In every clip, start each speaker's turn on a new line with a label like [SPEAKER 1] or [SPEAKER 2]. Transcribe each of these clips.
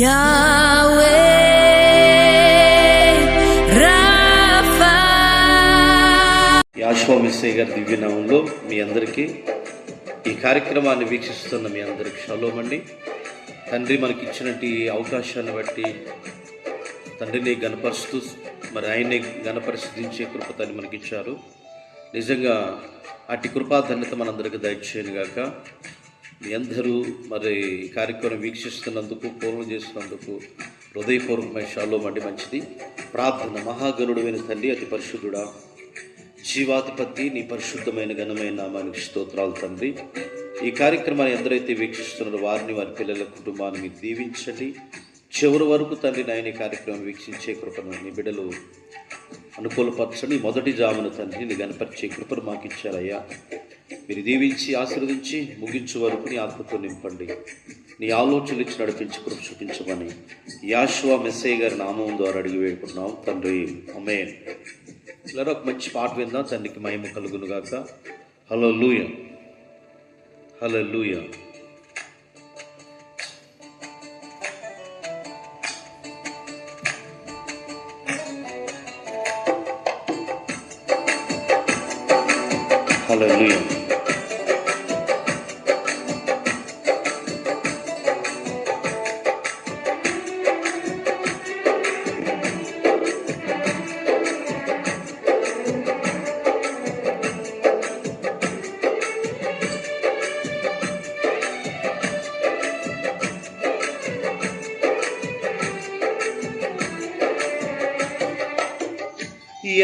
[SPEAKER 1] యావే రాఫా.
[SPEAKER 2] యాషోవా మెస్సయ్య గారి దివ్యనామంలో మీ అందరికీ, ఈ కార్యక్రమాన్ని వీక్షిస్తున్న మీ అందరికి షలోమ్ అండి. తండ్రి మనకి ఇచ్చినట్టు ఈ అవకాశాన్ని బట్టి తండ్రిని గణపరుస్తూ మరి ఆయన్ని గణపరిశుద్ధించే కృపతని మనకి ఇచ్చారు. నిజంగా అట్టి కృపాధన్యత మనందరికీ దయచేయను గాక. మీ అందరూ మరి ఈ కార్యక్రమం వీక్షిస్తున్నందుకు, పూర్వం చేస్తున్నందుకు హృదయపూర్వకమైన షలోమ్ అండి. మంచిది. ప్రార్థన. మహాగణుడైన తండ్రి, అతి పరిశుద్ధుడా, జీవాధిపతి, నీ పరిశుద్ధమైన ఘనమైన నామానికి స్తోత్రాలు తండ్రి. ఈ కార్యక్రమాన్ని ఎందరైతే వీక్షిస్తున్నారో వారిని, వారి పిల్లల కుటుంబాన్ని మీరు దీవించండి. చివరి వరకు తండ్రి నాయన ఈ కార్యక్రమం వీక్షించే కృపను నీ బిడ్డలు అనుకూలపరచండి. మొదటి జామున తండ్రి నీ గణపరిచే కృపను మాకు ఇచ్చారయ్యా. మీరు దీవించి ఆశీర్వదించి ముగించే వరకు నీ ఆత్మతో నింపండి. నీ ఆలోచనలు ఇచ్చి నడిపించి కృప చూపించమని యాషోవా మెస్సయ్య గారి నామం ద్వారా అడిగి వేడుకున్నాం తండ్రి, ఆమేన్. ఇలా ఒక మంచి పాట విందాం. తండ్రికి మహిమ కలుగును గాక. హల్లెలూయా, హల్లెలూయా. హల్లెలూయా.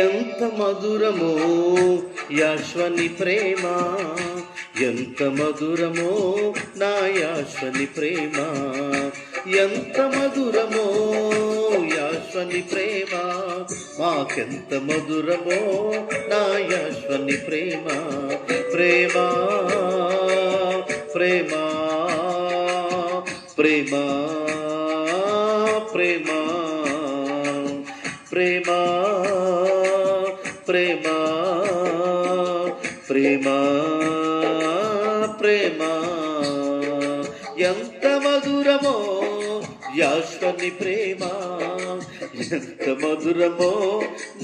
[SPEAKER 2] ఎంత మధురమో యాశ్వని ప్రేమ, ఎంత మధురమో నా యాశ్వని ప్రేమ, ఎంత మధురమో యాశ్వని ప్రేమ, మాకెంత మధురమో నా యాశ్వని ప్రేమ. ప్రేమ ప్రేమ ప్రేమ ప్రేమ ప్రేమ ప్రేమ ప్రేమ ప్రేమ, ఎంత మధురమో యాశ్వని ప్రేమ, ఎంత మధురమో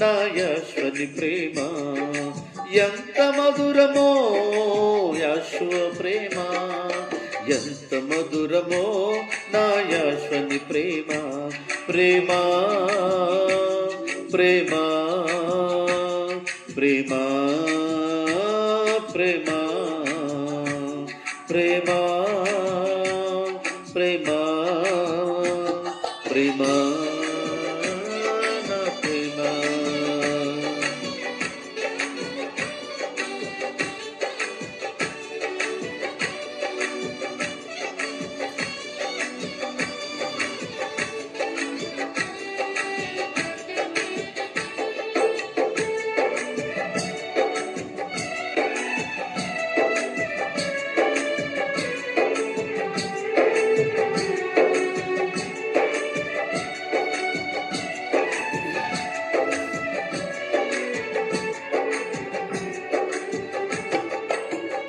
[SPEAKER 2] నా యాశ్వని ప్రేమ, ఎంత మధురమో యాశ్వ ప్రేమ, ఎంత మధురమో నా యాశ్వని ప్రేమ. ప్రేమ ప్రేమ ప్రేమ ప్రేమ ప్రేమ ప్రేమ ప్రేమ నా ప్రేమ.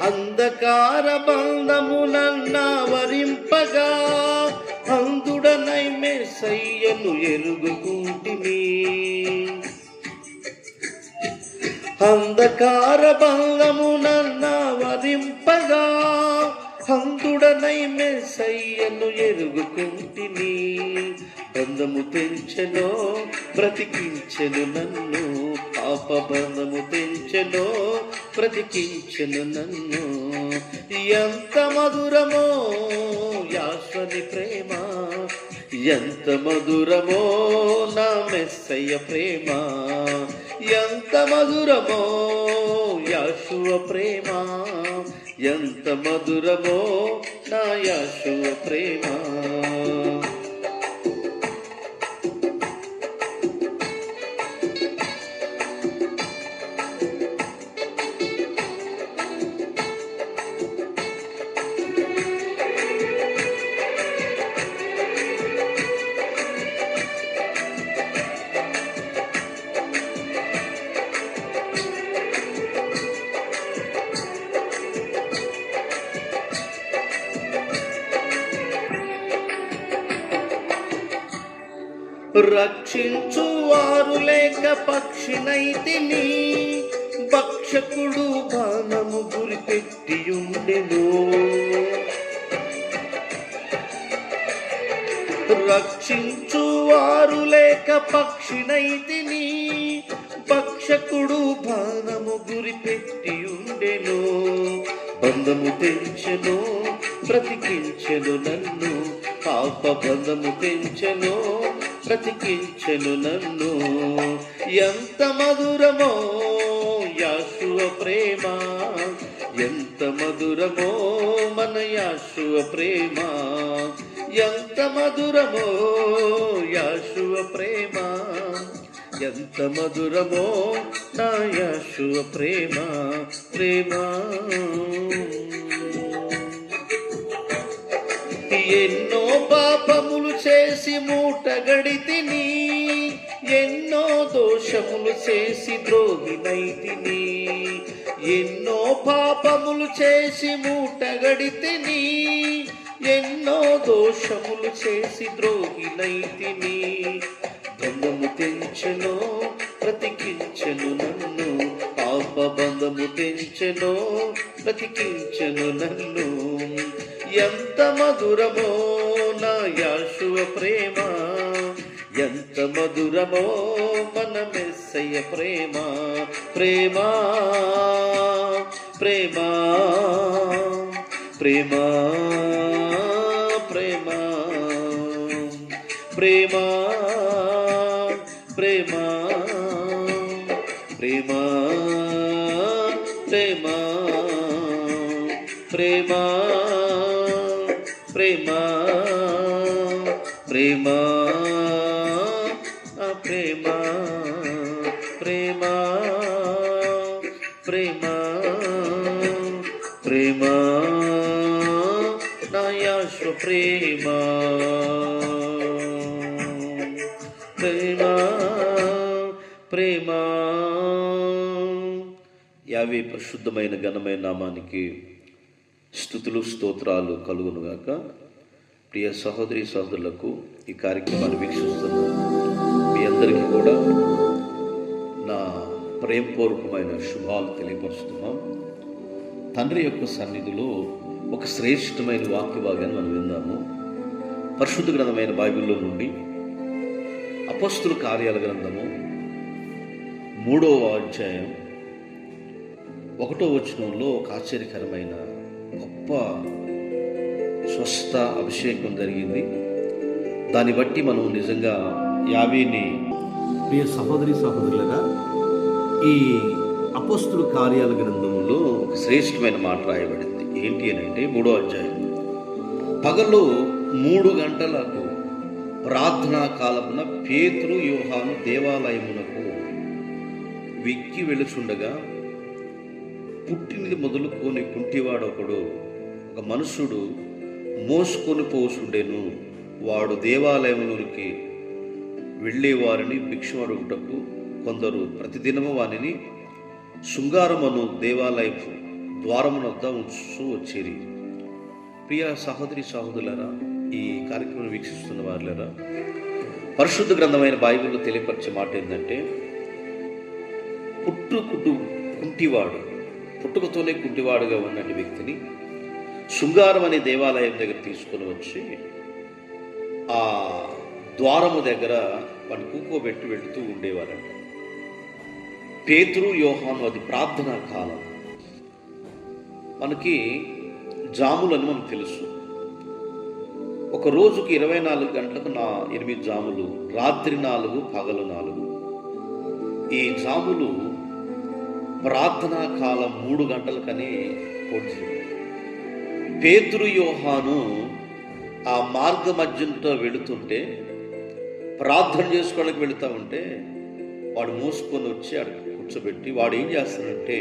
[SPEAKER 2] అంధకార బంధములన్నావరింపగా అంధుడనై మెస్సయ్యను ఎరుగుకుంటిని. అంధకార బంధములన్నావరింపగా అంధుడనై మెస్సయ్యను ఎరుగుకుంటిని. బంధము తెంచెనో బ్రతికించెను నన్ను, పాప బంధము తెంచెనో బ్రతికించెను నన్ను. ఎంత మధురమో యాశ్వని ప్రేమ, ఎంత మధురమో నా మెస్సయ్య ప్రేమ, ఎంత మధురమో యాషువ ప్రేమ, ఎంత మధురమో నా యాషువ ప్రేమ. రక్షించువారు లేక పక్షినైతిని, భక్షకుడు బాణము గురిపెట్టియుండెను. రక్షించువారు లేక పక్షినైతిని, భక్షకుడు బాణము గురిపెట్టియుండెను. బంధము తెంచెను బ్రతికించెను నన్ను, పాప బంధము తెంచెను బ్రతికించెను నన్ను. ఎంత మధురమో యేషువ ప్రేమ, ఎంత మధురమో మన యేషువ ప్రేమ, ఎంత మధురమో యేషువ ప్రేమ, ఎంత మధురమో నా యేషువ ప్రేమ. ప్రేమ ఎన్నో పాపములు చేసి మూటగడితిని, ఎన్నో దోషములు చేసి ద్రోహినైతిని. ఎన్నో పాపములు చేసి మూటగడితిని, ఎన్నో దోషములు చేసి ద్రోహినైతిని. బంధము తెంచెను బ్రతికించెను నన్ను, పాప బంధము తెంచెను బ్రతికించెను నన్ను. ఎంత మధురమో నా యేషువ ప్రేమ, ఎంత మధురమో మన మెస్సయ్య ప్రేమ. ప్రేమ ప్రేమ ప్రేమ ప్రేమ ప్రేమ ప్రేమ ప్రేమ ప్రేమ ప్రేమ ప్రేమ ప్రేమ ప్రేమ ప్రేమ ప్రేమ ప్రేమ నా యేషువ ప్రేమ. ప్రేమ ప్రేమ. యావే పరిశుద్ధమైన ఘనమైన నామానికి స్తుతులు స్తోత్రాలు కలుగునుగాక. ప్రియ సహోదరి సహోదరులకు, ఈ కార్యక్రమాన్ని వీక్షిస్తున్న మీ అందరికీ కూడా నా ప్రేమపూర్వకమైన శుభాలు తెలియపరుస్తున్నాం. తండ్రి యొక్క సన్నిధిలో ఒక శ్రేష్టమైన వాక్య భాగాన్ని మనం విందాము. పరిశుద్ధ గ్రంథమైన బైబిల్లో నుండి అపొస్తలుల కార్యాల గ్రంథము 3వ అధ్యాయం 1వ వచనంలో ఒక ఆశ్చర్యకరమైన గొప్ప స్వస్థ అభిషేకం జరిగింది. దాన్ని బట్టి మనం నిజంగా యావేని ప్రియ సహోదరి సహోదరులుగా ఈ అపొస్తలుల కార్యాల గ్రంథంలో ఒక శ్రేష్టమైన మాట రాయబడింది. ఏంటి అని అంటే 3వ అధ్యాయం పగలు 3 గంటలకు ప్రార్థనా కాలమున పేతురు యోహాను దేవాలయమునకు వెక్కి వెళుచుండగా పుట్టినది మొదలుకొని కుంటివాడొకడు ఒక మనుషుడు మోసుకొని పోసుండెను. వాడు దేవాలయములోనికి వెళ్ళేవారిని భిక్షం అడుగుటకు కొందరు ప్రతిదినము వానిని శృంగారమును దేవాలయపు ద్వారమునొద్ద ఉంచు వచ్చేరి. ప్రియ సహోదరి సహోదరులారా, ఈ కార్యక్రమం వీక్షిస్తున్న వారులారా, పరిశుద్ధ గ్రంథమైన బైబిల్లో తెలియపరిచే మాట ఏంటంటే, కుంటివాడు, పుట్టుకతోనే కుంటివాడుగా ఉన్నటువంటి వ్యక్తిని శృంగారం అనే దేవాలయం దగ్గర తీసుకొని వచ్చి ఆ ద్వారము దగ్గర వాడిని కూకోబెట్టి వెళుతూ ఉండేవారంట. పేతురు యోహాను, అది ప్రార్థనా కాలం. మనకి జాములని మనకు తెలుసు. ఒక రోజుకి 24 గంటలకు 8 జాములు, రాత్రి 4, పగలు 4. ఈ జాములు ప్రార్థనా కాలం 3 గంటలకని పొడిచి పేతురు యోహాను ఆ మార్గ మధ్యంతో వెళుతుంటే, ప్రార్థన చేసుకోవడానికి వెళుతూ ఉంటే వాడు మోసుకొని వచ్చి అక్కడ కూర్చోబెట్టి వాడు ఏం చేస్తాడంటే,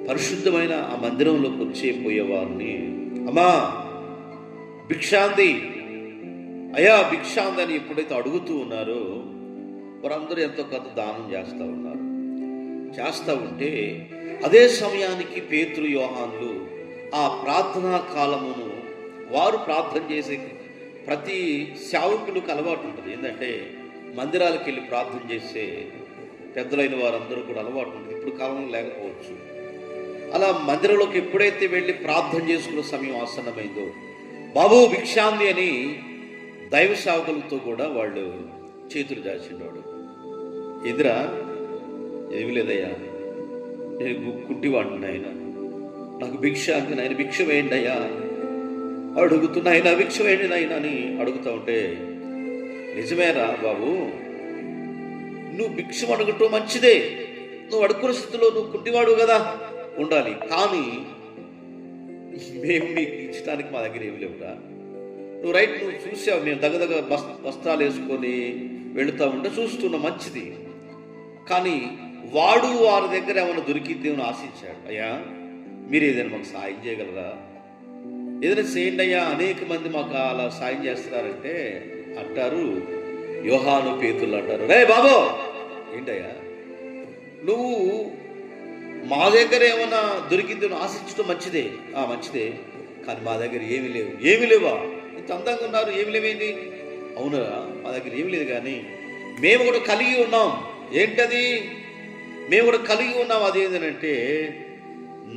[SPEAKER 2] పరిశుద్ధమైన ఆ మందిరంలోకి వచ్చేపోయే వారిని, అమ్మా భిక్షాంతి, అయ్యా భిక్షాంతి అని ఎప్పుడైతే అడుగుతూ ఉన్నారో వారందరూ ఎంతో కొంత దానం చేస్తూ ఉన్నారు. చేస్తూ ఉంటే అదే సమయానికి పేతురు యోహానులు ఆ ప్రార్థనా కాలమును వారు ప్రార్థన చేసే ప్రతి సేవకులకు అలవాటు ఉంటుంది. ఏంటంటే మందిరాలకు వెళ్ళి ప్రార్థన చేసే పెద్దలైన వారందరూ కూడా అలవాటు ఉంటుంది. ఇప్పుడు కాలంలో లేకపోవచ్చు. అలా మందిరంలోకి ఎప్పుడైతే వెళ్ళి ప్రార్థన చేసుకునే సమయం ఆసన్నమైందో, బాబు భిక్షాంది అని దైవ సేవకులతో కూడా వాళ్ళు చేతులు దాచిండవాడు. ఎదురా ఏమి లేదయ్యా, నేను కుంటివాడిని, ఆయన నాకు భిక్ష అంది, ఆయన భిక్ష వేయండి అయ్యా అడుగుతున్నాయన, భిక్ష వేయండి నాయన అని అడుగుతూ ఉంటే, నిజమేరా బాబు, నువ్వు భిక్షం అడగటం మంచిదే, నువ్వు అడుక్కున్న స్థితిలో నువ్వు కుంటివాడు కదా ఉండాలి, కానీ మేము మీకు ఇచ్చడానికి మా దగ్గర ఏమి లేవురా. నువ్వు రైట్, నువ్వు చూసావు, మేము దగ్గర వస్త్రాలు వేసుకొని వెళుతూ ఉంటే చూస్తున్నా, మంచిది, కానీ వాడు వారి దగ్గర ఏమైనా దొరికిద్దేమని ఆశించాడు. అయ్యా మీరు ఏదైనా మాకు సాయం చేయగలరా, ఏదైనా చేయండి అయ్యా, అనేక మంది మాకు అలా సాయం చేస్తున్నారంటే అంటారు, యోహాను పేతులు అంటారు, రే బాబో ఏంటయ్యా నువ్వు మా దగ్గర ఏమైనా దొరికిద్దేమని ఆశించడం మంచిదే, మంచిదే, కానీ మా దగ్గర ఏమి లేవు. ఏమి లేవా, ఇంత అందంగా ఉన్నారు, ఏమి లేవేంటి? అవునా, మా దగ్గర ఏమి లేదు, కానీ మేము కూడా కలిగి ఉన్నాం. ఏంటది? మేము కూడా కలిగి ఉన్నాం. అది ఏంటంటే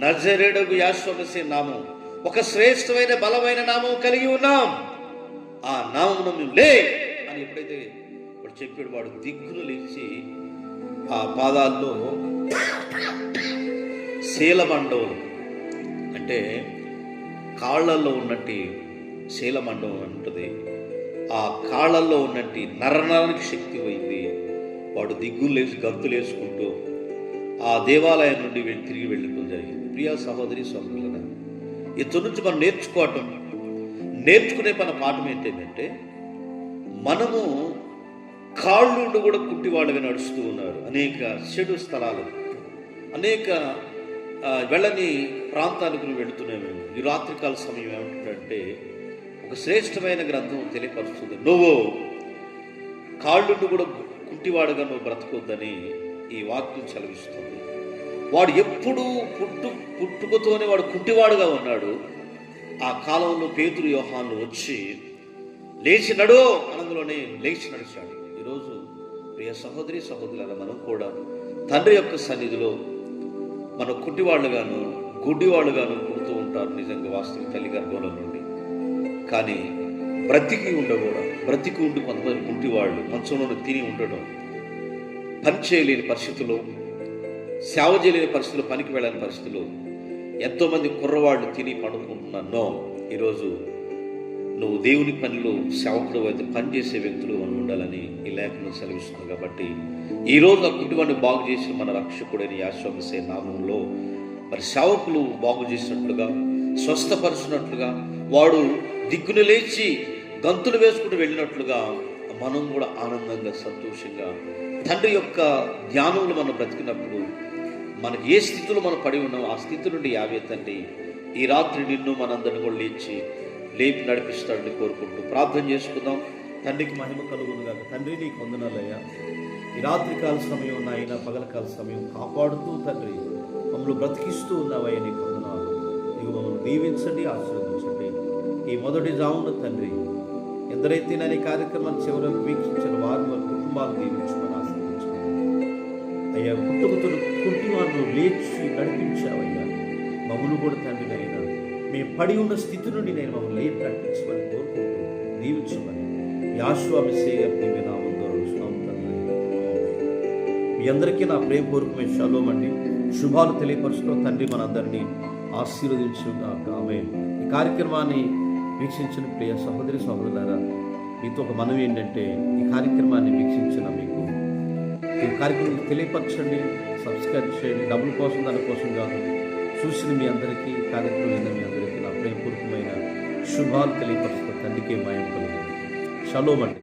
[SPEAKER 2] నజరేయుడగు యేసు క్రీస్తు నామం, ఒక శ్రేష్టమైన బలమైన నామం కలిగి ఉన్నాం. ఆ నామమును మేము లే అని ఎప్పుడైతే వాడు చెప్పాడు, వాడు దిగ్గును లేచి ఆ పాదాల్లో శీలమండవం అంటే కాళ్ళల్లో ఉన్నట్టు శీలమండవం ఉంటుంది, ఆ కాళ్ళల్లో ఉన్నట్టు నరనరానికి శక్తి పోయింది. వాడు దిగ్గులు లేచి గంతులు వేసుకుంటూ ఆ దేవాలయం నుండి తిరిగి వెళ్ళడం జరిగింది. ప్రియా సహోదరి సహోదరులైన, ఇతని నుంచి మనం నేర్చుకునే పాఠం ఏంటంటే, మనము కాళ్ళు కూడా కుంటివాళ్ళుగా నడుస్తూ ఉన్నారు. అనేక చెడు స్థలాలు, అనేక వెళ్ళని ప్రాంతాలకు వెళుతున్నాయి. మేము ఈ రాత్రికాల సమయం ఏమంటుందంటే, ఒక శ్రేష్టమైన గ్రంథం తెలియపరుస్తుంది, నువ్వు కాళ్ళు కూడా కుంటివాడుగా నువ్వు బ్రతకొద్దని ఈ వాక్యం చదివిస్తుంది. వాడు ఎప్పుడు పుట్టుకతోనే వాడు కుంటివాడుగా ఉన్నాడు. ఆ కాలంలో పేతురు యోహాను వచ్చి లేచి నడు అనందులోనే లేచి నడిచాడు. ఈరోజు ప్రియ సహోదరి సహోదరుల, మనం కూడా తండ్రి యొక్క సన్నిధిలో మన కుంటివాళ్ళుగాను గుడ్డివాళ్ళుగాను పుడుతూ ఉంటారు. నిజంగా వాస్తవిక తల్లి గర్భంలో నుండి, కానీ బ్రతికి ఉండి కొంతమంది కుంటివాళ్ళు మంచంలో తిని ఉండడం, పని చేయలేని పరిస్థితుల్లో, సేవ చేయలేని పరిస్థితుల్లో, పనికి వెళ్ళని పరిస్థితుల్లో ఎంతోమంది కుర్రవాళ్ళు తిని పడుకుంటున్నానో, ఈరోజు నువ్వు దేవుని పనిలో సేవకుడు అయితే పనిచేసే వ్యక్తులు మనం ఉండాలని ఈ లేఖను సెలవిస్తుంది. కాబట్టి ఈరోజు ఆ కుటుంబాన్ని బాగు చేసిన మన రక్షకుడైన యేసు క్రీస్తు నామంలో మరి సేవకులు బాగు చేసినట్లుగా, స్వస్థపరిచినట్లుగా, వాడు దిగ్గును లేచి గంతులు వేసుకుంటూ వెళ్ళినట్లుగా మనం కూడా ఆనందంగా సంతోషంగా తండ్రి యొక్క ధ్యానంలో మనం బ్రతికినప్పుడు మనకి ఏ స్థితిలో మనం పడి ఉన్నాం ఆ స్థితి నుండి యావే తండ్రి ఈ రాత్రి నిన్ను మనందరిని కూడా లేపి నడిపిస్తాడని కోరుకుంటూ ప్రార్థన చేసుకుందాం. తండ్రికి మహిమ కలుగును గాక. తండ్రి నీకు వందనాలయ్యా, ఈ రాత్రికాల సమయం నాయన పగలకాల సమయం కాపాడుతూ తండ్రి మమ్మల్ని బ్రతికిస్తూ ఉన్నావయ్యా, నీకు వందనాలు. నీకు మమ్మల్ని దీవించండి, ఆశీర్వదించండి. ఈ మొదటి జామున తండ్రి ఎందరైతే నేను ఈ కార్యక్రమాన్ని చివరకు వీక్షించిన వారు వారి కుటుంబాలు దీవించమని ఆశీర్వదించమని అయ్యా. పుట్టుకతులు కుంటివారు లేచి నడిపించావయ్యా, మమ్మల్ని కూడా తండ్రి అయినా మేము పడి ఉన్న స్థితి నుండి నేను మమ్మల్ని లేపి నడిపించమని కోరుకుంటూ దీవించమని యాశ్వామిసేయ నామం ద్వారా మీ అందరికీ నా ప్రేమపూర్వకమైన షలోమ్ అండి. శుభాలు తెలియపరుస్తూ తండ్రి మనందరినీ ఆశీర్వదించుగాక. ఆమేన్. ఈ కార్యక్రమాన్ని వీక్షించిన ప్రియ సహోదరి సహోదరులారా, మీతో ఒక మనవి ఏంటంటే, ఈ కార్యక్రమాన్ని వీక్షించిన మీకు ఈ కార్యక్రమం తెలియపరచండి, సబ్స్క్రైబ్ చేయండి. డబ్బుల కోసం దానికోసం కాదు, చూసిన మీ అందరికీ, కార్యక్రమం మీ అందరికీ నా ప్రేమపూర్వకమైన శుభాలు తెలియపరుస్తూ తండ్రికి మాయం కలుగుతుంది. షలోమ్ అండి.